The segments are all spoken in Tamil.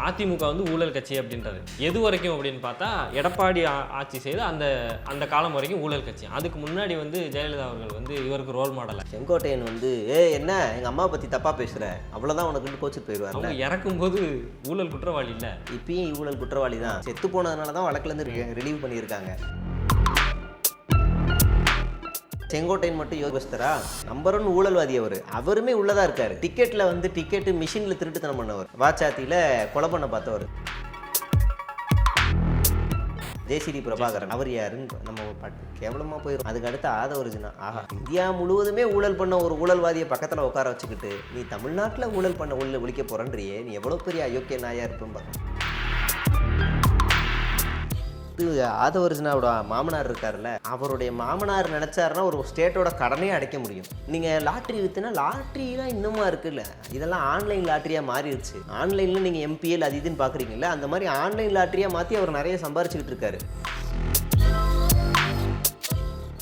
அதிமுக வந்து ஊழல் கட்சி அப்படின்றாரு. எது வரைக்கும் அப்படின்னு பார்த்தா எடப்பாடி ஆட்சி செய்து அந்த அந்த காலம் வரைக்கும் ஊழல் கட்சி. அதுக்கு முன்னாடி வந்து ஜெயலலிதா அவர்கள் வந்து இவருக்கு ரோல் மாடல். செங்கோட்டையன் வந்து என்ன எங்கள் அம்மா பற்றி தப்பாக பேசுகிற அவ்வளோதான் உனக்கு கோச்சிட்டு போயிடுவார். அவங்க இறக்கும்போது ஊழல் குற்றவாளி இல்லை, இப்பயும் ஊழல் குற்றவாளி தான். செத்து போனதுனால தான் வழக்குலேருந்து ரிலீவ் பண்ணியிருக்காங்க. செங்கோட்டையன் மட்டும் யோகஸ்தரா நம்பர் 1 ஊழல்வாதி அவருமே உள்ளதா இருக்காரு. டிக்கெட்டு மிஷின்ல திருட்டுத்தனம் பண்ணவர், வாச்சாத்தியில கொலை பண்ண பார்த்தவர். ஜேசிடி பிரபாகரன் அவர் யாருன்னு நம்ம கேவலமா போயிடும். அதுக்கு அடுத்து ஆதவர்ஜுனா. ஆஹா, இந்தியா முழுவதுமே ஊழல் பண்ண ஒரு ஊழல்வாதியை பக்கத்துல உட்கார வச்சுக்கிட்டு நீ தமிழ்நாட்டில் ஊழல் பண்ண ஒழிக்க போறன்றியே, நீ எவ்வளவு பெரிய அயோக்கிய நாயா இருப்புன்னு பார்க்கணும். ஆதவர்ஜுனாவோட மாமனார் இருக்காருல்ல, அவருடைய மாமனார் நினைச்சாருன்னா ஒரு ஸ்டேட்டோட கடனே அடைக்க முடியும். நீங்க லாட்ரி வித்துனா லாட்ரிலாம் இன்னுமா இருக்குல்ல, இதெல்லாம் ஆன்லைன் லாட்ரியா மாறிடுச்சு. ஆன்லைன்ல நீங்க எம்பிஎல் அது இதுன்னு பாக்குறீங்கல்ல, அந்த மாதிரி ஆன்லைன் லாட்ரியா மாத்தி அவர் நிறைய சம்பாரிச்சுக்கிட்டு இருக்காரு.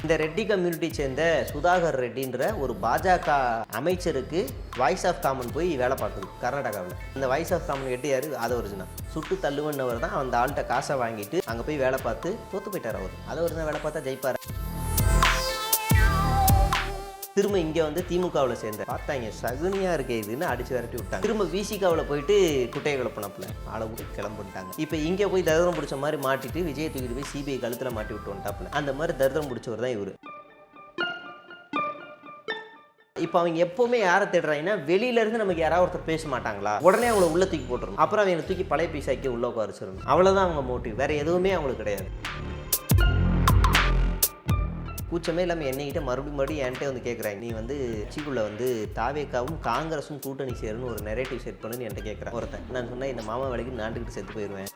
இந்த ரெட்டி கம்யூனிட்டி சேர்ந்த சுதாகர் ரெட்டின்ற ஒரு பாஜக அமைச்சருக்கு வாய்ஸ் ஆஃப் காமன் போய் வேலை பார்க்குது கர்நாடகாவில். இந்த வாய்ஸ் ஆஃப் காமன் எட்டியாரு ஆதவர்ஜுனா. சுட்டு தள்ளுவன்னவர் தான் அந்த ஆள்கிட்ட காசை வாங்கிட்டு அங்கே போய் வேலை பார்த்து தோத்து போயிட்டார். அவர் ஆதவர்ஜுனா வேலை பார்த்தா ஜெயிப்பார். திரும்ப இங்கே வந்து திமுகவில் சேர்ந்த பார்த்தாங்க, சகுனியாக இருக்கே இதுன்னு அடிச்சு விரட்டி விட்டாங்க. திரும்ப விசிகாவில் போயிட்டு குட்டையை கிளப்பினப்பில் ஆளை விட்டு கிளம்பிட்டாங்க. இப்போ இங்கே போய் தரிதரம் பிடிச்ச மாதிரி மாட்டிட்டு விஜய் தூக்கிட்டு போய் சிபிஐ கழுத்தில் மாட்டி விட்டு வந்துட்டாப்புல. அந்த மாதிரி தரிதரம் பிடிச்சவர் தான் இவர். இப்போ அவங்க எப்போவுமே யாரை தேடுறாங்கன்னா, வெளியிலேருந்து நமக்கு யாராவது ஒருத்தர் பேச மாட்டாங்களா, உடனே அவங்கள உள்ள தூக்கி போட்டுருணும், அப்புறம் அவங்க தூக்கி பழைய பீஸாக்கி உள்ள உட்காரிச்சிடணும். அவ்வளோதான் அவங்க மோட்டிவ், வேறு எதுவுமே அவங்களுக்கு கிடையாது. கூச்சமே இல்லாமல் என்னைக்கிட்ட மறுபடியும் என்கிட்ட வந்து கேட்குறாங்க, நீ வந்து கட்சிக்குள்ளே வந்து தாவேக்காவும் காங்கிரஸும் கூட்டணி சேருன்னு ஒரு நெரேட்டிவ் செட் பண்ணுன்னு என்கிட்ட கேட்குறேன் ஒருத்தன். நான் சொன்னேன், இந்த மாமா வேலைக்கு நாட்டுக்கிட்டு செத்து போயிடுவேன்.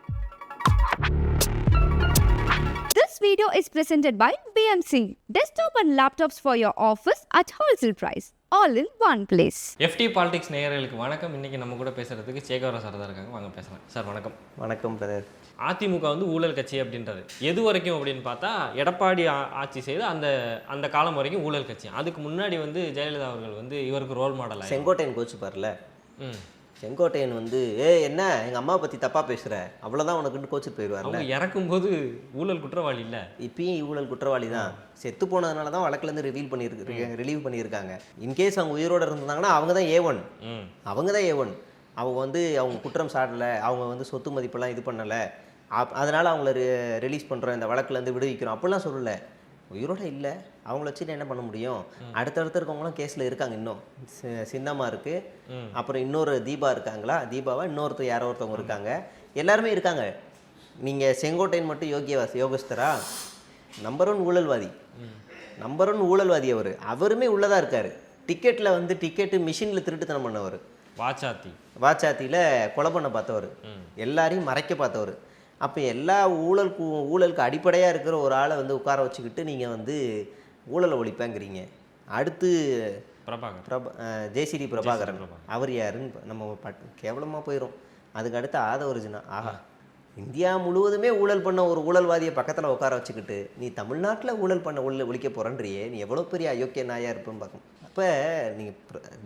This video is presented by BMC. Desktop and laptops for your office at wholesale price. All in one place. FT Politics நேயர்களுக்கு வணக்கம். இன்றைக்கி நம்ம கூட பேசுகிறதுக்கு சேகவரா சார் தான் இருக்காங்க. வாங்க பேசலாம். சார் வணக்கம். வணக்கம் பிரதர். அதிமுக வந்து ஊழல் கட்சி அப்படின்றாரு. எது வரைக்கும் அப்படின்னு பார்த்தா எடப்பாடி ஆட்சி செய்து அந்த அந்த காலம் வரைக்கும் ஊழல் கட்சி. அதுக்கு முன்னாடி வந்து ஜெயலலிதா அவர்கள் வந்து இவருக்கு ரோல் மாடல். செங்கோட்டையன் கோச்சுப்பார்ல, செங்கோட்டையன் வந்து என்ன எங்கள் அம்மா பற்றி தப்பாக பேசுகிற அவ்வளோதான் உனக்கு கோச்சிட்டு போயிடுவார். அவங்க இறக்கும்போது ஊழல் குற்றவாளி இல்லை, இப்பயும் ஊழல் குற்றவாளி தான். செத்து போனதுனால தான் வழக்குலேருந்து ரிலீவ் பண்ணியிருக்காங்க. இன்கேஸ் அவங்க உயிரோடு இருந்தாங்கன்னா அவங்க தான் A1. அவங்க வந்து அவங்க குற்றம் சாட்டலை, அவங்க வந்து சொத்து மதிப்பெல்லாம் இது பண்ணலை, அதனால் அவங்கள ரிலீஸ் பண்ணுறோம், இந்த வழக்குலேருந்து விடுவிக்கிறோம் அப்படிலாம் சொல்லலை. உயிரோட இல்லை, அவங்கள வச்சுட்டு என்ன பண்ண முடியும்? அடுத்தடுத்து இருக்கவங்களாம் கேஸில் இருக்காங்க. இன்னும் சின்னம்மா இருக்குது, அப்புறம் இன்னொரு தீபா இருக்காங்களா, தீபாவா இன்னொருத்தர் யாரோ ஒருத்தவங்க இருக்காங்க, எல்லாருமே இருக்காங்க. நீங்கள் செங்கோட்டையன் மட்டும் யோகஸ்தரா நம்பர் 1 ஊழல்வாதி அவருமே உள்ளதாக இருக்கார். டிக்கெட்டு மிஷினில் திருட்டுத்தனம் பண்ணவர், வாச்சாத்தியில் கொலை பண்ண பார்த்தவர், எல்லாரையும் மறைக்க பார்த்தவர். அப்போ எல்லா ஊழலுக்கு அடிப்படையாக இருக்கிற ஒரு ஆளை வந்து உட்கார வச்சுக்கிட்டு நீங்கள் வந்து ஊழலை ஒழிப்பேங்கிறீங்க. அடுத்து ஜேசிடி பிரபாகரன் அவர் யாருன்னு நம்ம கேவலமாக போயிடும். அதுக்கு அடுத்து ஆதவர்ஜுனா. ஆஹா, இந்தியா முழுவதுமே ஊழல் பண்ண ஒரு ஊழல்வாதியை பக்கத்தில் உட்கார வச்சுக்கிட்டு நீ தமிழ்நாட்டில் ஊழல் பண்ண ஒழிக்க போகிறன்றியே, நீ எவ்வளோ பெரிய அயோக்கிய நாயாக இருப்புன்னு பார்க்கணும். அப்போ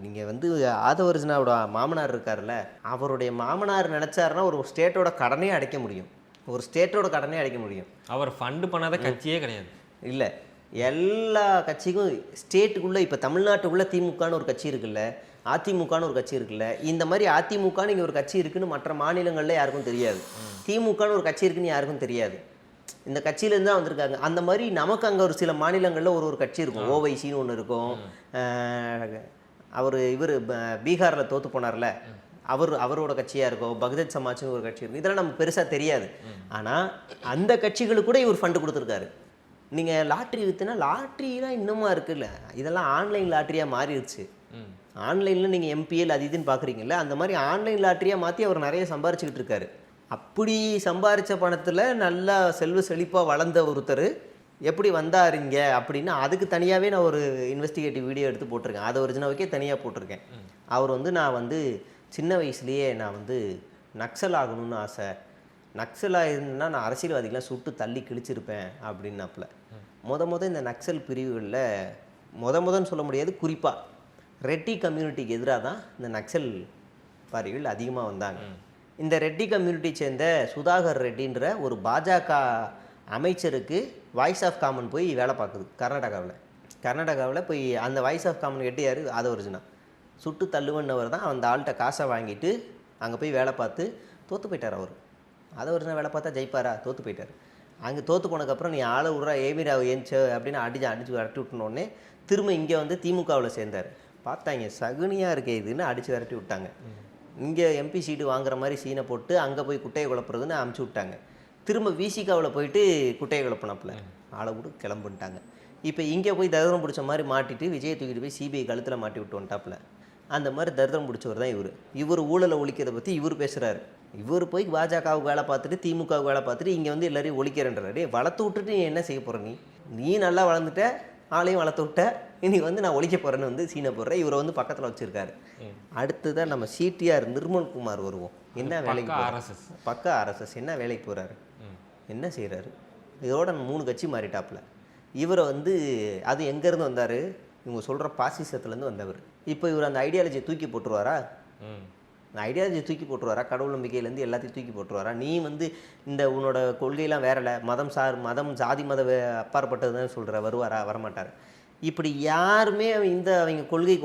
நீங்கள் வந்து ஆதவர்ஜுனாவோட மாமனார் இருக்கார்ல, அவருடைய மாமனார் நினச்சாருன்னா ஒரு ஸ்டேட்டோட கடனே அடைக்க முடியும். அவர் ஃபண்டு பண்ணாத கட்சியே கிடையாது. இல்லை, எல்லா கட்சிக்கும் ஸ்டேட்டுக்குள்ளே இப்போ தமிழ்நாட்டுக்குள்ளே திமுகன்னு ஒரு கட்சி இருக்குல்ல, அதிமுகன்னு ஒரு கட்சி இருக்குல்ல, இந்த மாதிரி அதிமுகன்னு இங்கே ஒரு கட்சி இருக்குன்னு மற்ற மாநிலங்களில் யாருக்கும் தெரியாது, திமுகன்னு ஒரு கட்சி இருக்குன்னு யாருக்கும் தெரியாது. இந்த கட்சியிலேருந்து தான் வந்திருக்காங்க. அந்த மாதிரி நமக்கு அங்கே ஒரு சில மாநிலங்களில் ஒரு கட்சி இருக்கும். ஓவைசின்னு ஒன்று இருக்கும். இவர் பீகாரில் தோற்று போனார்ல, அவரோட கட்சியாக இருக்கும். பகுஜன் சமாஜ்னு ஒரு கட்சி இருக்கும். இதெல்லாம் நமக்கு பெருசாக தெரியாது. ஆனால் அந்த கட்சிகளுக்கு கூட இவர் ஃபண்டு கொடுத்துருக்காரு. நீங்கள் லாட்ரி வித்துனா லாட்ரிலாம் இன்னுமா இருக்குல்ல, இதெல்லாம் ஆன்லைன் லாட்ரியாக மாறிடுச்சு. ஆன்லைனில் நீங்கள் எம்பிஎல் அது இதுன்னு பார்க்குறீங்கல்ல, அந்த மாதிரி ஆன்லைன் லாட்ரியாக மாற்றி அவர் நிறைய சம்பாரிச்சுக்கிட்டு இருக்காரு. அப்படி சம்பாரித்த பணத்தில் நல்லா செல்வ செழிப்பாக வளர்ந்த ஒருத்தர் எப்படி வந்தாருங்க அப்படின்னா அதுக்கு தனியாகவே நான் ஒரு இன்வெஸ்டிகேட்டிவ் வீடியோ எடுத்து போட்டிருக்கேன். அதை ஒரிஜினலுக்கே தனியாக போட்டிருக்கேன். அவர் வந்து நான் வந்து சின்ன வயசுலேயே நான் வந்து நக்சல் ஆகணும்னு ஆசை, நக்சலாக இருந்தால் நான் அரசியல்வாதிகளாம் சுட்டு தள்ளி கிழிச்சிருப்பேன் அப்படின்னாப்புல. இந்த நக்சல் பிரிவுகளில் முதன்னு சொல்ல முடியாது, குறிப்பாக ரெட்டி கம்யூனிட்டிக்கு எதிராக தான் இந்த நக்சல் பாரிகள் அதிகமாக வந்தாங்க. இந்த ரெட்டி கம்யூனிட்டி சேர்ந்த சுதாகர் ரெட்டின்ற ஒரு பாஜக அமைச்சருக்கு வாய்ஸ் ஆஃப் காமன் போய் வேலை பார்க்குது கர்நாடகாவில் போய் அந்த வாய்ஸ் ஆஃப் காமன் கெட்டு யார் ஆதவர்ஜுனா சுட்டு தள்ளுவன்னவர் தான் அந்த ஆள்கிட்ட காசை வாங்கிட்டு அங்கே போய் வேலை பார்த்து தோற்று போயிட்டார். அவர் ஆதவர்ஜுனா வேலை பார்த்தா ஜெயிப்பாரா? தோற்று போயிட்டார். அங்கே தோற்று போனதுக்கப்புறம் நீ ஆளை விட்றா ஏமிராவை ஏஞ்சு அப்படின்னு அடிச்சு விரட்டி விட்டுனோடனே திரும்ப இங்கே வந்து திமுகவில் சேர்ந்தார். பார்த்தாங்க சகுனியாக இருக்கே இதுன்னு அடித்து விரட்டி விட்டாங்க. இங்கே எம்பி சீட்டு வாங்குற மாதிரி சீனை போட்டு அங்கே போய் குட்டையை குழப்புறதுன்னு அமுச்சு விட்டாங்க. திரும்ப விசிகாவில் போயிட்டு குட்டையை குழப்பினாப்புல ஆளை விட்டு கிளம்புட்டாங்க. இப்போ இங்கே போய் தரித்திரம் பிடிச்ச மாதிரி மாட்டிட்டு விஜயை தூக்கிட்டு போய் சிபிஐ கழுத்தில் மாட்டி விட்டு வந்துட்டாப்புல. அந்த மாதிரி தரித்திரம் பிடிச்சவர் தான் இவர் ஊழலை ஒழிக்கிறத பற்றி இவர் பேசுகிறாரு. இவர் போய் பாஜகவுக்கு வேலை பார்த்துட்டு திமுகவுக்கு வேலை பார்த்துட்டு இங்கே வந்து எல்லாரையும் ஒழிக்கிறேன்றாரு. வளர்த்து விட்டுட்டு நீ என்ன செய்ய போகிற? நீ நல்லா வளர்ந்துட்ட, ஆளையும் வளர்த்து விட்ட, இன்னைக்கு வந்து நான் ஒழிக்க போகிறேன்னு வந்து சீனை போடுறேன். இவரை வந்து பக்கத்தில் வச்சுருக்காரு. அடுத்ததான் நம்ம சிடிஆர் நிர்மல்குமார் வருவோம். என்ன வேலைக்கு பக்கா ஆர்எஸ்எஸ் என்ன வேலைக்கு போகிறாரு, என்ன செய்கிறாரு? இதோட 3 கட்சி மாறிட்டாப்புல. இவரை வந்து அது எங்கேருந்து வந்தார்? இவங்க சொல்கிற பாசிசத்துலேருந்து வந்தவர். இப்போ இவர் அந்த ஐடியாலஜியை தூக்கி போட்டுருவாரா? ஐடியாலஜி தூக்கி போட்டுருவாரா? கடவுள் நம்பிக்கையிலேருந்து எல்லாத்தையும் தூக்கி போட்டுருவாரா? நீ வந்து இந்த உன்னோட கொள்கையெல்லாம் வேறல, மதம் ஜாதி மத அப்பாற்பட்டதுன்னு சொல்கிற வருவாரா? வரமாட்டார். இப்படி யாருமே அவங்க கொள்கை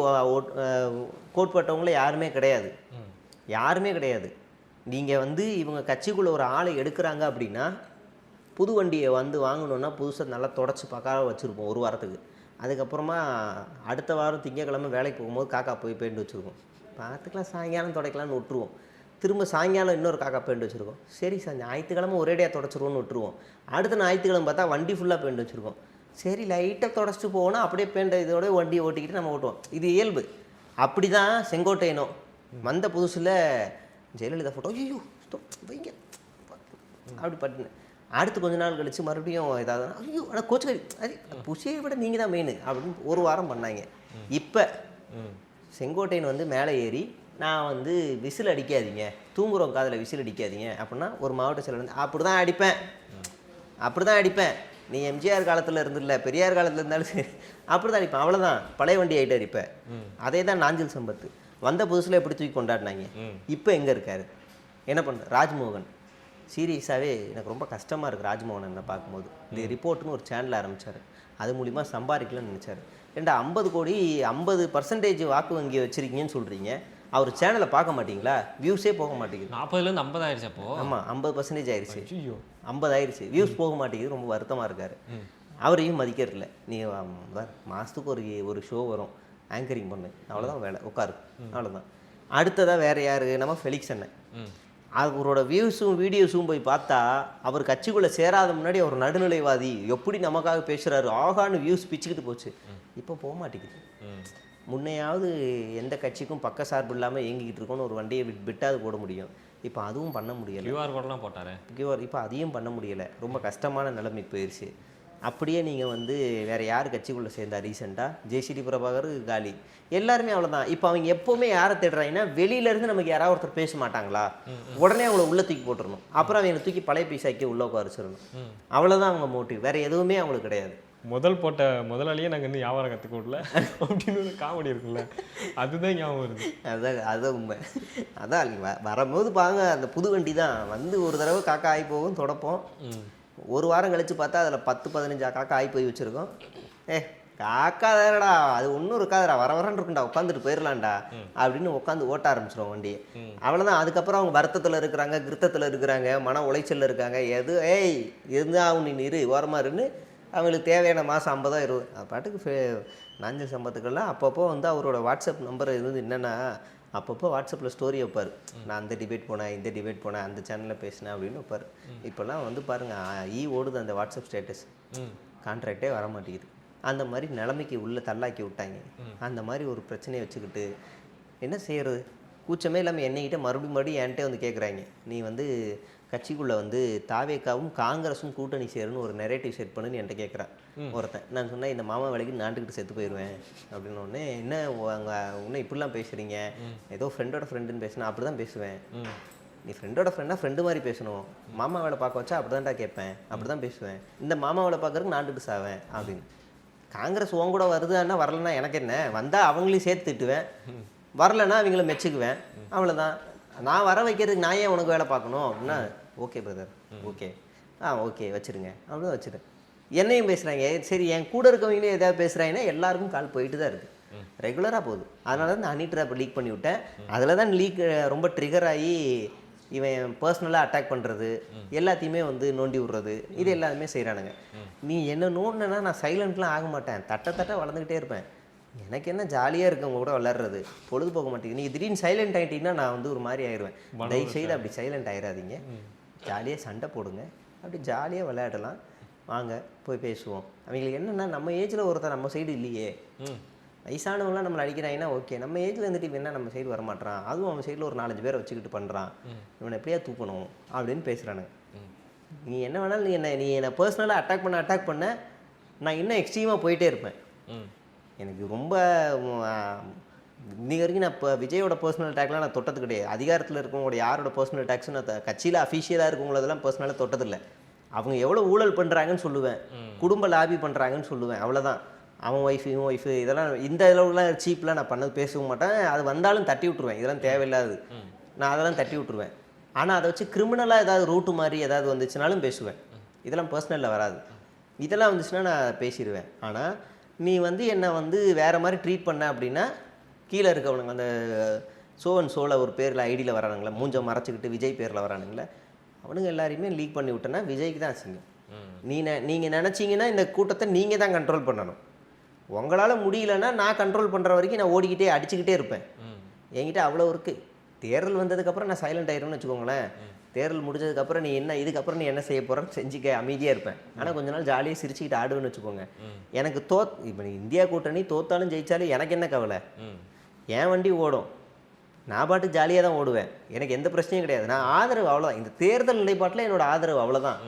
கோட்பட்டவங்கள யாருமே கிடையாது. நீங்கள் வந்து இவங்க கட்சிக்குள்ளே ஒரு ஆளை எடுக்கிறாங்க அப்படின்னா புது வண்டியை வந்து வாங்கணுன்னா புதுசாக நல்லா தொடச்சி பக்காவாக வச்சுருப்போம் 1 வாரத்துக்கு. அதுக்கப்புறமா அடுத்த வாரம் திங்கக்கிழமை வேலைக்கு போகும்போது காக்கா போய் பெயிண்ட் வச்சுருக்கோம். பார்த்துக்கலாம், சாயங்காலம் துடைக்கலான்னு விட்டுருவோம். திரும்ப சாயங்காலம் இன்னொரு காக்கா பெயிண்ட் வச்சுருக்கோம். சரி சார், ஞாயிற்றுக்கிழமை ஒரேடியாக தொடச்சிருவோன்னு விட்டுருவோம். அடுத்த ஞாயிற்றுக்கிழமை பார்த்தா வண்டி ஃபுல்லாக பெயிண்ட் வச்சுருக்கோம். சரி லைட்டாக தொடச்சிட்டு போனால் அப்படியே பெயிண்ட் இதோட வண்டியை ஓட்டிக்கிட்டு நம்ம ஓட்டுவோம். இது இயல்பு. அப்படி தான் செங்கோட்டையனும் வந்த புதுசில் ஜெயலலிதா ஃபோட்டோ ஐயோ வைங்க அப்படி பட்டுனேன். அடுத்து கொஞ்ச நாள் கழித்து மறுபடியும் ஏதாவது ஐயோ ஆனால் கோச்சரி அது புஷியை விட நீங்கள் தான் மெயின் அப்படின்னு 1 வாரம் பண்ணாங்க. இப்போ செங்கோட்டையன் வந்து மேலே ஏறி நான் வந்து விசில் அடிக்காதீங்க, தூங்குறோம் காதில் விசில் அடிக்காதீங்க அப்படின்னா ஒரு மாவட்ட செயலர் வந்து அப்படி தான் அடிப்பேன். நீ எம்ஜிஆர் காலத்தில் இருந்தில்ல, பெரியார் காலத்தில் இருந்தாலும் சரி அப்படி தான் அடிப்பேன். அவ்வளோதான், பழைய வண்டி ஆகிட்டு அடிப்பேன். அதே தான் நாஞ்சில் சம்பத்து வந்த புதுசில் எப்படி தூக்கி கொண்டாடினாங்க. இப்போ எங்கே இருக்காரு, என்ன பண்ணுற? ராஜ்மோகன் சீரியஸாகவே எனக்கு ரொம்ப கஷ்டமாக இருக்குது. ராஜ்மோகன் என்ன பார்க்கும்போது இந்த ரிப்போர்ட்னு ஒரு சேனல் ஆரம்பித்தார். அது மூலிமா சம்பாதிக்கலாம்னு நினச்சார். ஏண்டா 50 கோடி 50% வாக்கு வங்கி வச்சுருக்கீங்கன்னு சொல்கிறீங்க, அவர் சேனலை பார்க்க மாட்டீங்களா? வியூஸே போக மாட்டேங்குது. 40லேருந்து 50 ஆயிடுச்சு. அப்போ ஆமாம் 50% ஆயிடுச்சு. 50 ஆயிடுச்சு. வியூஸ் போக மாட்டேங்குது. ரொம்ப வருத்தமாக இருக்கார். அவரையும் மதிக்கிறதில்ல. நீ மாதத்துக்கு ஒரு ஷோ வரும், ஆங்கரிங் பண்ணு, அவ்வளோதான் வேலை, உட்காரு, அவ்வளோதான். அடுத்ததாக வேறு யார்? நம்ம ஃபெலிக்ஸ் அண்ணன். அவரோட வியூஸும் வீடியோஸும் போய் பார்த்தா அவர் கட்சிக்குள்ளே சேராத முன்னாடி அவர் நடுநிலைவாதி, எப்படி நமக்காக பேசுகிறாரு, ஆகான்னு வியூஸ் பிச்சுக்கிட்டு போச்சு. இப்போ போக மாட்டேங்குது. முன்னையாவது எந்த கட்சிக்கும் பக்க சார்பு இல்லாமல் இயங்கிக்கிட்டு இருக்கோன்னு ஒரு வண்டியை விட்டாது போட முடியும். இப்போ அதுவும் பண்ண முடியலை. கியூஆர் கோடெலாம் போட்டார். இப்போ அதையும் பண்ண முடியலை. ரொம்ப கஷ்டமான நிலைமை போயிடுச்சு. அப்படியே நீங்கள் வந்து வேறு யார் கட்சிக்குள்ளே சேர்ந்தா? ரீசெண்டாக ஜேசிடி பிரபாகர் காலி, எல்லாருமே அவ்வளோதான். இப்போ அவங்க எப்போவுமே யாரை தேடுறாங்கன்னா வெளியிலேருந்து நமக்கு யாராவது ஒருத்தர் பேச மாட்டாங்களா, உடனே அவங்கள உள்ளே தூக்கி போட்டுடணும், அப்புறம் அவங்க தூக்கி பழைய பைசாக்கி உள்ளே உட்காரிச்சிடணும். அவ்வளோதான் அவங்க மோட்டிவ், வேறு எதுவுமே அவங்களுக்கு கிடையாது. போட்ட முதலாளியே நாங்கள் இன்னும் வியாபாரம் கற்றுக்கொடல அப்படின்னு ஒரு காமெடி இருக்குல்ல, அதுதான் ஞாபகம் வருது. அதுதான் உண்மை. அதான் வரும்போது பாருங்க, அந்த புது வண்டி தான் வந்து ஒரு தடவை காக்கா ஆகி போகும், தொடப்போம். 1 வாரம் கழித்து பார்த்தா அதில் 10-15 காக்கா ஆகி போய் வச்சுருக்கோம். காக்கா தானடா, அது ஒன்றும் இருக்காதுடா, வரன்னு இருக்குண்டா, உட்காந்துட்டு போயிடலாம்டா அப்படின்னு உட்காந்து ஓட்ட ஆரம்பிச்சிடும் வண்டியை. அவ்வளோதான். அதுக்கப்புறம் அவங்க வருத்தத்தில் இருக்கிறாங்க, கிருத்தத்தில் இருக்கிறாங்க, மன உளைச்சலில் இருக்காங்க. இருந்தால் நீ இரு ஓரமாக இருன்னு அவங்களுக்கு தேவையான மாதம் 50-20 அது பாட்டுக்கு நாஞ்சில் சம்பத்துக்கெல்லாம் அப்பப்போ வந்து அவரோட வாட்ஸ்அப் நம்பர் இருந்து என்னென்னா அப்பப்போ வாட்ஸ்அப்பில் ஸ்டோரி வைப்பார். நான் அந்த டிபேட் போனேன், இந்த டிபேட் போனேன், அந்த சேனலில் பேசினேன் அப்படின்னு வைப்பார். இப்போல்லாம் வந்து பாருங்கள் ஓடுது அந்த வாட்ஸ்அப் ஸ்டேட்டஸ், கான்ட்ராக்டே வர மாட்டேங்குது. அந்த மாதிரி நிலைமைக்கு உள்ளே தள்ளாக்கி விட்டாங்க. அந்த மாதிரி ஒரு பிரச்சனையை வச்சுக்கிட்டு என்ன செய்கிறது? கூச்சமே இல்லாமல் என்னைக்கிட்ட மறுபடியும் என்கிட்ட வந்து கேட்குறாங்க, நீ வந்து கட்சிக்குள்ளே வந்து தாவேக்காவும் காங்கிரஸும் கூட்டணி சேருன்னு ஒரு நெரேட்டிவ் செட் பண்ணுன்னு என்கிட்ட கேட்குறான் ஒருத்தன். நான் சொன்னேன், இந்த மாமா வேலைக்கு நாட்டுக்கிட்டு செத்து போயிடுவேன் அப்படின்னு. ஒன்று என்ன அங்கே இன்னும் இப்படிலாம் பேசுகிறீங்க, ஏதோ ஃப்ரெண்டோட ஃப்ரெண்டுன்னு பேசினா அப்படி தான் பேசுவேன். நீ ஃப்ரெண்டோட ஃப்ரெண்டாக ஃப்ரெண்டு மாதிரி பேசணும், மாமா வேலை பார்க்க வச்சா அப்படி தான்டா கேட்பேன், அப்படி தான் பேசுவேன். இந்த மாமா வேலை பார்க்குறதுக்கு நாட்டுக்கு சாவேன் அப்படின்னு. காங்கிரஸ் உன் கூட வருதுன்னா வரலன்னா எனக்கு என்ன, வந்தால் அவங்களையும் சேர்த்து திட்டுவேன், வரலன்னா அவங்கள மெச்சுக்குவேன், அவ்வளோதான். நான் வர வைக்கிறதுக்கு நான் ஏன் உனக்கு வேலை பார்க்கணும் அப்படின்னா ஓகே பிரதர் ஓகே ஓகே வச்சுருங்க அப்படின்னு வச்சுருங்க. என்னையும் பேசுகிறாங்க, சரி என் கூட இருக்கவங்களே எதாவது பேசுகிறாங்கன்னா எல்லாருக்கும் கால் போயிட்டு தான் இருக்குது, ரெகுலராக போகுது. அதனால தான் நான் ஹனி ட்ராப் லீக் பண்ணி விட்டேன். அதில் தான் லீக் ரொம்ப ட்ரிகர் ஆகி இவன் பர்சனலாக அட்டாக் பண்ணுறது, எல்லாத்தையுமே வந்து நோண்டி விட்றது, இது எல்லாருமே செய்கிறானுங்க. நீ என்ன நோண்டினா நான் சைலண்ட்லாம் ஆக மாட்டேன், தட்ட வளர்ந்துக்கிட்டே இருப்பேன். எனக்கு என்ன ஜாலியாக இருக்கு உங்க கூட விளாட்றது, பொழுதுபோக மாட்டேங்குது. நீங்கள் திடீர்னு சைலண்ட் ஆகிட்டீங்கன்னா நான் வந்து ஒரு மாதிரி ஆயிடுவேன். தயவுசெய்து அப்படி சைலண்ட் ஆயிடாதீங்க, ஜாலியாக சண்டை போடுங்க, அப்படி ஜாலியாக விளையாடலாம், வாங்க போய் பேசுவோம். அவங்களுக்கு என்னென்னா நம்ம ஏஜில் ஒருத்தர் நம்ம சைடு இல்லையே, வயசானவங்களாம் நம்மளை அடிக்கிறாங்கன்னா ஓகே, நம்ம ஏஜில் இருந்துட்டு இவன் என்ன நம்ம சைடு வரமாட்டான், அதுவும் அவன் சைடில் ஒரு 4-5 பேரை வச்சுக்கிட்டு பண்ணுறான், இவனை எப்படியா தூக்கணும் அப்படின்னு பேசுகிறானுங்க. நீ என்ன வேணாலும் நீ என்னை பர்சனலாக அட்டாக் பண்ண நான் இன்னும் எக்ஸ்ட்ரீமாக போயிட்டே இருப்பேன். எனக்கு ரொம்ப இன்னைக்கு வரைக்கும் நான் இப்போ விஜயோட பர்சனல் அட்டாக்லாம் நான் தொட்டது கிடையாது. அதிகாரத்தில் இருக்கவங்களோட யாரோட பர்சனல் அட்டாக்ஸும் நான் கட்சியில் அஃபிஷியலாக இருக்கவங்களதெல்லாம் பர்சனலாக தொட்டதில்லை. அவங்க எவ்வளோ ஊழல் பண்ணுறாங்கன்னு சொல்லுவேன், குடும்ப லாபி பண்ணுறாங்கன்னு சொல்லுவேன், அவ்வளோதான். அவன் ஒய்ஃபு இவன் ஒய்ஃபு இதெல்லாம் இந்த அளவுலாம் சீப்லாம் நான் பண்ணது பேசவும் மாட்டேன். அது வந்தாலும் தட்டி விட்ருவேன், இதெல்லாம் தேவையில்லாது, நான் அதெல்லாம் தட்டி விட்ருவேன். ஆனால் அதை வச்சு கிரிமினலாக ஏதாவது ரூட்டு மாதிரி ஏதாவது வந்துச்சுனாலும் பேசுவேன், இதெல்லாம் பர்சனலில் வராது. இதெல்லாம் வந்துச்சுன்னா நான் பேசிடுவேன். ஆனால் நீ வந்து என்னை வந்து வேறு மாதிரி ட்ரீட் பண்ண அப்படின்னா கீழே இருக்கவனுங்க அந்த சோவில் ஒரு பேரில் ஐடியில் வரானுங்களே, மூஞ்சை மறைச்சிக்கிட்டு விஜய் பேரில் வரானுங்களே, அவனுங்க எல்லாரையுமே லீக் பண்ணி விட்டேன்னா விஜய்க்கு தான் அசிங்கம். நீங்கள் நினச்சிங்கன்னா இந்த கூட்டத்தை நீங்கள் தான் கண்ட்ரோல் பண்ணணும். உங்களால் முடியலன்னா நான் கண்ட்ரோல் பண்ணுற வரைக்கும் நான் ஓடிக்கிட்டே அடிச்சுக்கிட்டே இருப்பேன். என்கிட்ட அவ்வளோ இருக்குது. தேர்தல் வந்ததுக்கப்புறம் நான் சைலண்ட் ஆயிடும்னு வச்சுக்கோங்களேன். தேர்தல் முடிஞ்சதுக்கப்புறம் இதுக்கப்புறம் நீ என்ன செய்ய போகிறேன்னு செஞ்சுக்க அமைதியாக இருப்பேன். ஆனால் கொஞ்ச நாள் ஜாலியாக சிரிச்சுக்கிட்டு ஆடுவேன்னு வச்சுக்கோங்க. எனக்கு இப்போ நீ இந்தியா கூட்டணி தோத்தாலும் ஜெயிச்சாலும் எனக்கு என்ன கவலை, என் வண்டி ஓடும், நான் பாட்டுக்கு ஜாலியாக தான் ஓடுவேன், எனக்கு எந்த பிரச்சனையும் கிடையாது. நான் ஆதரவு அவ்வளோதான், இந்த தேர்தல் நிலைப்பாட்டில் என்னோட ஆதரவு அவ்வளோதான்.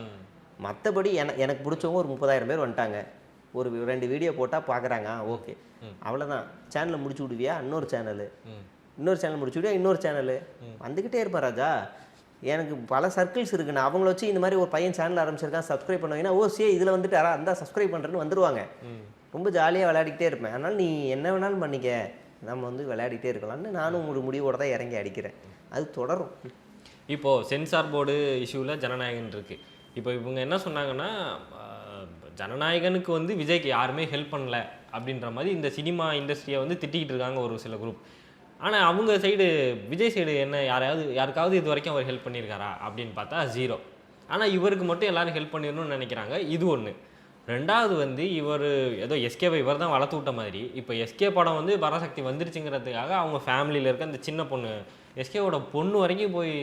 மற்றபடி எனக்கு பிடிச்சவங்க ஒரு 30,000 பேர் வந்துட்டாங்க, ஒரு 2 வீடியோ போட்டால் பார்க்குறாங்க, ஓகே அவ்வளோதான். சேனலை முடிச்சு விடுவியா, இன்னொரு சேனல் முடிச்சு விடுவியா, இன்னொரு சேனல் வந்துக்கிட்டே இருப்பேன் ராஜா. எனக்கு பல சர்க்கிள்ஸ் இருக்குது. நான் அவங்கள வச்சு இந்த மாதிரி ஒரு பையன் சேனல் ஆரம்பிச்சிருக்கான், சப்ஸ்கிரைப் பண்ணுவாங்கன்னா இதில் வந்துட்டு அந்த சப்ஸ்கிரைப் பண்ணுறேன்னு வந்துடுவாங்க. ரொம்ப ஜாலியாக விளையாடிக்கிட்டே இருப்பேன். அதனால் நீ என்ன வேணாலும் பண்ணிக்க, நம்ம வந்து விளையாடிட்டே இருக்கலாம்னு நானும் ஒரு முடிவோடு தான் இறங்கி அடிக்கிறேன். அது தொடரும். இப்போது சென்சார் போர்டு இஷ்யூவில் ஜனநாயகன் இருக்குது. இப்போ இவங்க என்ன சொன்னாங்கன்னா, ஜனநாயகனுக்கு வந்து விஜய்க்கு யாருமே ஹெல்ப் பண்ணல அப்படின்ற மாதிரி இந்த சினிமா இண்டஸ்ட்ரியை வந்து திட்டிக்கிட்டு இருக்காங்க ஒரு சில குரூப். ஆனால் அவங்க சைடு விஜய் சைடு என்ன யாருக்காவது இது வரைக்கும் அவர் ஹெல்ப் பண்ணியிருக்காரா அப்படின்னு பார்த்தா 0. ஆனால் இவருக்கு மட்டும் எல்லாரும் ஹெல்ப் பண்ணிடணும்னு நினைக்கிறாங்க. இது ஒன்று. ரெண்டாவது வந்து இவர் ஏதோ எஸ்கேவை இவர் தான் வளர்த்து விட்ட மாதிரி, இப்போ எஸ்கே படம் வந்து பராசக்தி வந்துருச்சுங்கிறதுக்காக அவங்க ஃபேமிலியில் இருக்க அந்த சின்ன பொண்ணு எஸ்கேவோட பொண்ணு வரைக்கும் போய்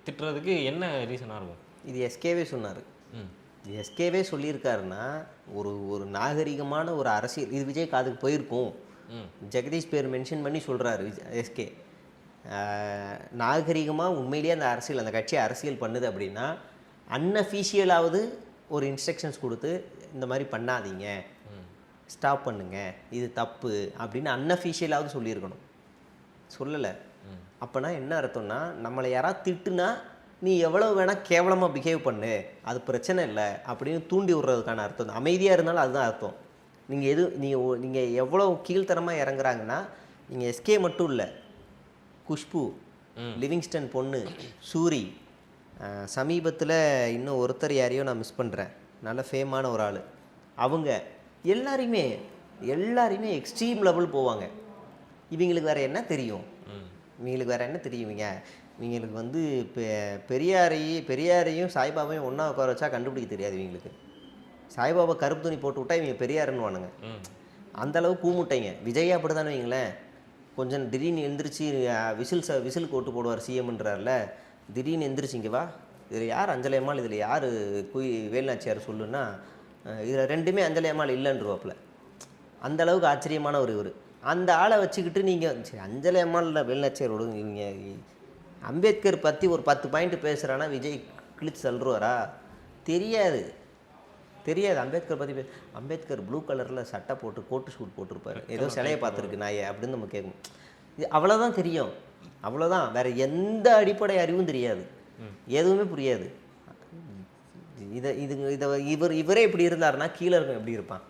திட்டுறதுக்கு என்ன ரீசனாக இருக்கும்? இது எஸ்கேவே சொன்னார். எஸ்கேவே சொல்லியிருக்காருன்னா ஒரு நாகரிகமான ஒரு அரசியல் இது விஜய் காதுக்கு போயிருக்கும். ஜெகதீஷ் பேர் மென்ஷன் பண்ணி சொல்கிறாரு எஸ்கே. நாகரிகமாக உண்மையிலேயே அந்த கட்சி அரசியல் பண்ணுது அப்படின்னா அன்அஃபீஷியலாவது ஒரு இன்ஸ்ட்ரக்ஷன்ஸ் கொடுத்து இந்த மாதிரி பண்ணாதீங்க, ஸ்டாப் பண்ணுங்க, இது தப்பு அப்படின்னு அன்அஃபீஷியலாவது சொல்லியிருக்கணும். சொல்லலை. அப்போனா என்ன அர்த்தம்னா, நம்மளை யாராவது திட்டுனா நீ எவ்வளோ வேணால் கேவலமாக பிஹேவ் பண்ணு, அது பிரச்சனை இல்லை அப்படின்னு தூண்டி விடுறதுக்கான அர்த்தம். அமைதியாக இருந்தாலும் அதுதான் அர்த்தம். நீங்கள் எவ்வளோ கீழ்த்தரமாக இறங்குறாங்கன்னா, நீங்கள் எஸ்கே மட்டும் இல்லை, குஷ்பு, லிவிங்ஸ்டன் பொண்ணு, சூரி, சமீபத்தில் இன்னும் ஒருத்தர் யாரையோ நான் மிஸ் பண்ணுறேன், நல்ல ஃபேமான ஒரு ஆள், அவங்க எல்லாரையுமே எக்ஸ்ட்ரீம் லெவல் போவாங்க. இவங்களுக்கு வேறு என்ன தெரியும்? இவங்களுக்கு வந்து பெரியாரையும் சாய்பாபாவையும் ஒன்றா உட்கார வச்சா கண்டுபிடிக்க தெரியாது இவங்களுக்கு. சாய்பாபா கருப்பு துணி போட்டு விட்டா இவங்க பெரியாருன்னு வானுங்க. அந்தளவு கூமுட்டைங்க. விஜய் அப்படி தானே வைங்களேன். கொஞ்சம் திடீர்னு எழுந்திரிச்சு விசிலுக்கு ஓட்டு போடுவார் சிஎம்ன்றார்ல, திடீர்னு எந்திரிச்சிங்க வா, இதில் யார் அஞ்சலி அம்மாள், இதில் யார் வேலுநாச்சியார் சொல்லுன்னா, இதில் 2மே அஞ்சலி அம்மாள் இல்லைன்றவாப்பில். அந்தளவுக்கு ஆச்சரியமான இவர். அந்த ஆளை வச்சுக்கிட்டு நீங்கள் சரி அஞ்சலி அம்மாள் இல்லை வேலுநாச்சியார் விடுங்க, இவங்க அம்பேத்கர் பற்றி ஒரு 10 பாயிண்ட் பேசுகிறான்னா விஜய் கிழிச்சு தள்ளுருவாரா? தெரியாது. அம்பேத்கர் பற்றி அம்பேத்கர் ப்ளூ கலரில் சட்டை போட்டு கோட்டு ஷூட் போட்டிருப்பாரு, ஏதோ சிலையை பார்த்துருக்கு நாயை அப்படின்னு நம்ம கேட்கணும். இது அவ்வளோதான் தெரியும், அவ்வளோதான். வேறு எந்த அடிப்படை அறிவும் தெரியாது, எதுவுமே புரியாது. இவரே இப்படி இருந்தாருன்னா கீழே இருக்கும் எப்படி இருப்பான்?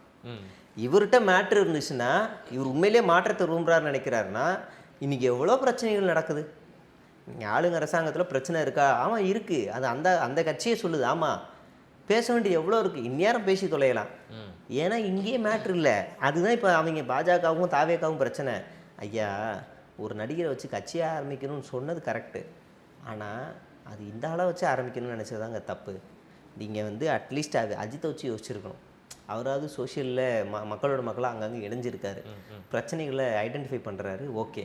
இவர்கிட்ட மேட்ரு இருந்துச்சுன்னா, இவர் உண்மையிலே மாற்றத்தை விரும்புகிறாருன்னு நினைக்கிறாருன்னா, இன்றைக்கி எவ்வளோ பிரச்சனைகள் நடக்குது. இங்கே ஆளுங்க அரசாங்கத்தில் பிரச்சனை இருக்கா? ஆமாம் இருக்குது. அது அந்த அந்த கட்சியே சொல்லுது. ஆமாம், பேச வேண்டியது எவ்வளோ இருக்குது, இந்நேரம் பேசி தொலையலாம். ஏன்னா இங்கேயே மேட்ரு இல்லை. அதுதான் இப்போ அவங்க பாஜகவும் தாவேக்காவும் பிரச்சனை. ஐயா, ஒரு நடிகரை வச்சு கட்சியை ஆரம்பிக்கணும்னு சொன்னது கரெக்டு. ஆனால் அது இந்த ஆளை வச்சு ஆரம்பிக்கணும்னு நினச்சதாங்க தப்பு. நீங்கள் வந்து அட்லீஸ்ட் அது அஜித்தை வச்சு யோசிச்சிருக்கணும். அவராவது சோஷியலில் மக்களோட மக்களாக அங்கங்கே இணைஞ்சிருக்காரு, பிரச்சனைகளை ஐடென்டிஃபை பண்ணுறாரு. ஓகே,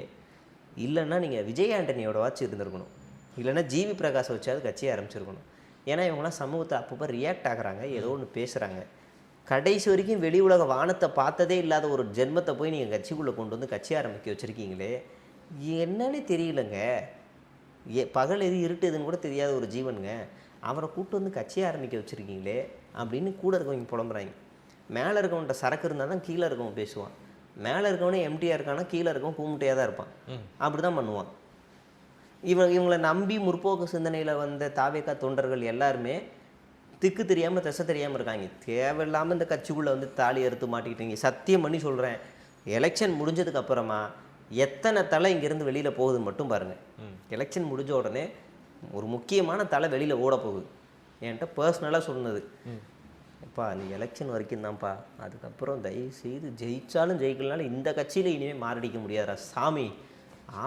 இல்லைன்னா நீங்கள் விஜய் ஆண்டனியோட வாட்சி இருந்திருக்கணும். இல்லைன்னா ஜிவி பிரகாஷை வச்சாவது கட்சியை ஆரம்பிச்சிருக்கணும். ஏன்னா இவங்களாம் சமூகத்தை அப்பப்போ ரியாக்ட் ஆகுறாங்க, ஏதோ ஒன்று பேசுகிறாங்க. கடைசி வரைக்கும் வெளி உலக வானத்தை பார்த்ததே இல்லாத ஒரு ஜென்மத்தை போய் நீங்கள் கட்சிக்குள்ளே கொண்டு வந்து கட்சி ஆரம்பிக்க வச்சுருக்கீங்களே, என்னன்னே தெரியலங்க. பகல் எது இருட்டு எதுன்னு கூட தெரியாத ஒரு ஜீவனுங்க, அவரை கூப்பிட்டு வந்து கட்சியை ஆரம்பிக்க வச்சுருக்கீங்களே அப்படின்னு கூட இருக்கவங்க புலம்புறாங்க. மேலே இருக்கவன்கிட்ட சரக்கு இருந்தால் தான் கீழே இருக்கவன் பேசுவான். மேலே இருக்கவனே எம்டியாக இருக்கானா கீழே இருக்கவன் கூமுட்டையாக தான் இருப்பான். அப்படி தான் பண்ணுவான். இவங்களை நம்பி முற்போக்கு சிந்தனையில் வந்த தாவேக்கா தொண்டர்கள் எல்லாருமே திக்கு தெரியாமல் திசை தெரியாமல் இருக்காங்க. தேவையில்லாமல் இந்த கட்சிக்குள்ளே வந்து தாலி அறுத்து மாட்டிக்கிட்டீங்க. சத்தியம் பண்ணி சொல்கிறேன், எலெக்ஷன் முடிஞ்சதுக்கு அப்புறமா எத்தனை தலை இங்கேருந்து வெளியில் போகுதுன்னு மட்டும் பாருங்கள். எலெக்ஷன் முடிஞ்ச உடனே ஒரு முக்கியமான தலை வெளியில் ஓட போகுது. என்கிட்ட பர்சனலாக சொன்னது, அப்பா நீ எலெக்ஷன் வரைக்கும் தான்ப்பா, அதுக்கப்புறம் தயவு செய்து ஜெயிச்சாலும் ஜெயிக்கலனாலும் இந்த கட்சியில் இனிமேல் மாரடிக்க முடியாதா சாமி,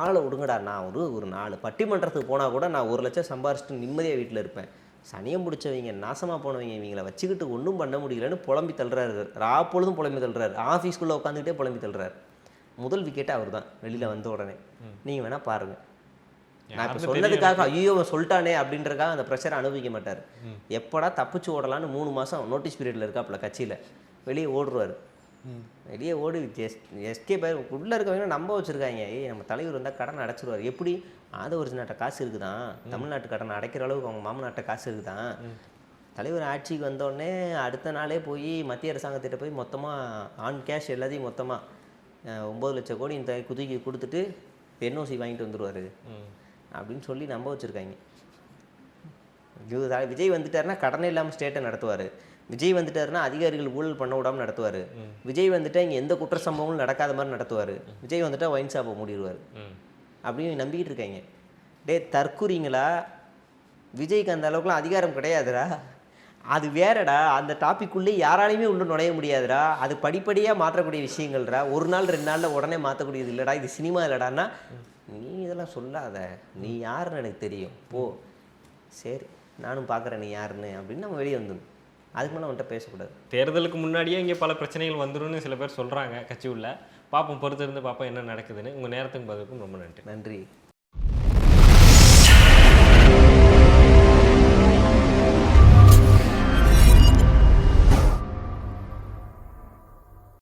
ஆளை விடுங்கடா. நான் ஒரு 4 பட்டிமன்றத்துக்கு போனால் கூட நான் 1 லட்சம் சம்பாரிச்சிட்டு நிம்மதியாக வீட்டில் இருப்பேன். சனியம் பிடிச்சவங்க, நாசமாக போனவங்க, இவங்களை வச்சுக்கிட்டு ஒன்றும் பண்ண முடியலன்னு புலம்பி தள்ளுறாரு. ராப்பொழுதும் புலம்பி தள்ளுறாரு. ஆஃபீஸ்க்குள்ளே உட்காந்துக்கிட்டே புலம்பி தள்ளுறாரு. முதல் விக்கெட்டை அவர் தான் வெளியில் வந்த உடனே. நீங்கள் வேணால் பாருங்கள். நான் இப்போ சொன்னதுக்காக ஐயோ சொல்லிட்டானே அப்படின்றக்காக அந்த ப்ரெஷரை அனுபவிக்க மாட்டார். எப்படா தப்பிச்சு ஓடலான்னு 3 மாதம் நோட்டீஸ் பீரியடில் இருக்காப்புல கட்சியில் வெளியே ஓடுவார். வெளியே ஓடி எஸ்கே பேர் உள்ளே இருக்கவங்க நம்ப வச்சுருக்காங்க. நம்ம தலைவர் வந்தால் கடன் அடைச்சிருவார். எப்படி? ஒரிஜினாட்ட காசு இருக்குதான், தமிழ்நாட்டு கடன் அடைக்கிற அளவுக்கு அவங்க மாமனாட்ட காசு இருக்குதான். தலைவர் ஆட்சிக்கு வந்தோடனே அடுத்த நாளே போய் மத்திய அரசாங்கத்திட்ட போய் மொத்தமாக ஆன் கேஷ் எல்லாத்தையும் மொத்தமாக 9 லட்சம் கோடி இந்த குதிக்கி கொடுத்துட்டு என்ஓசி வாங்கிட்டு வந்துடுவார் அப்படின்னு சொல்லி நம்ப வச்சுருக்காங்க. விஜய் வந்துட்டாருன்னா கடனே இல்லாமல் ஸ்டேட்டை நடத்துவார். விஜய் வந்துட்டாருன்னா அதிகாரிகள் ஊழல் பண்ண விடாமல் நடத்துவார். விஜய் வந்துட்டா இங்கே எந்த குற்ற சம்பவங்களும் நடக்காத மாதிரி நடத்துவார். விஜய் வந்துட்டா ஒயின் ஷாப்பை மூடிடுவார் அப்படின்னு நம்பிக்கிட்டு இருக்காங்க. தற்குறிங்களா? விஜய்க்கு அந்த அளவுக்குலாம் அதிகாரம் கிடையாதுடா. அது வேறடா. அந்த டாப்பிக்குள்ளே யாராலையுமே உள்ள நுழைய முடியாதுடா. அது படிப்படியாக மாற்றக்கூடிய விஷயங்கள்டா. 1 நாள் 2 நாளில் உடனே மாற்றக்கூடியது இல்லைடா. இது சினிமா இல்லைடான்னா நீ இதெல்லாம் சொல்லாத. நீ யாருன்னு எனக்கு தெரியும், போ. சரி நானும் பார்க்குறேன் நீ யாருன்னு அப்படின்னு நம்ம வெளியே வந்துடும். அதுக்கு மேலே அவன்கிட்ட பேசக்கூடாது. தேர்தலுக்கு முன்னாடியே இங்கே பல பிரச்சனைகள் வந்துரும்னு சில பேர் சொல்கிறாங்க கட்சி உள்ள. பார்ப்போம், பொறுத்திருந்து பார்ப்போம் என்ன நடக்குதுன்னு. உங்கள் நேரத்துக்கு பதிலுக்கும் ரொம்ப நன்றி. நன்றி.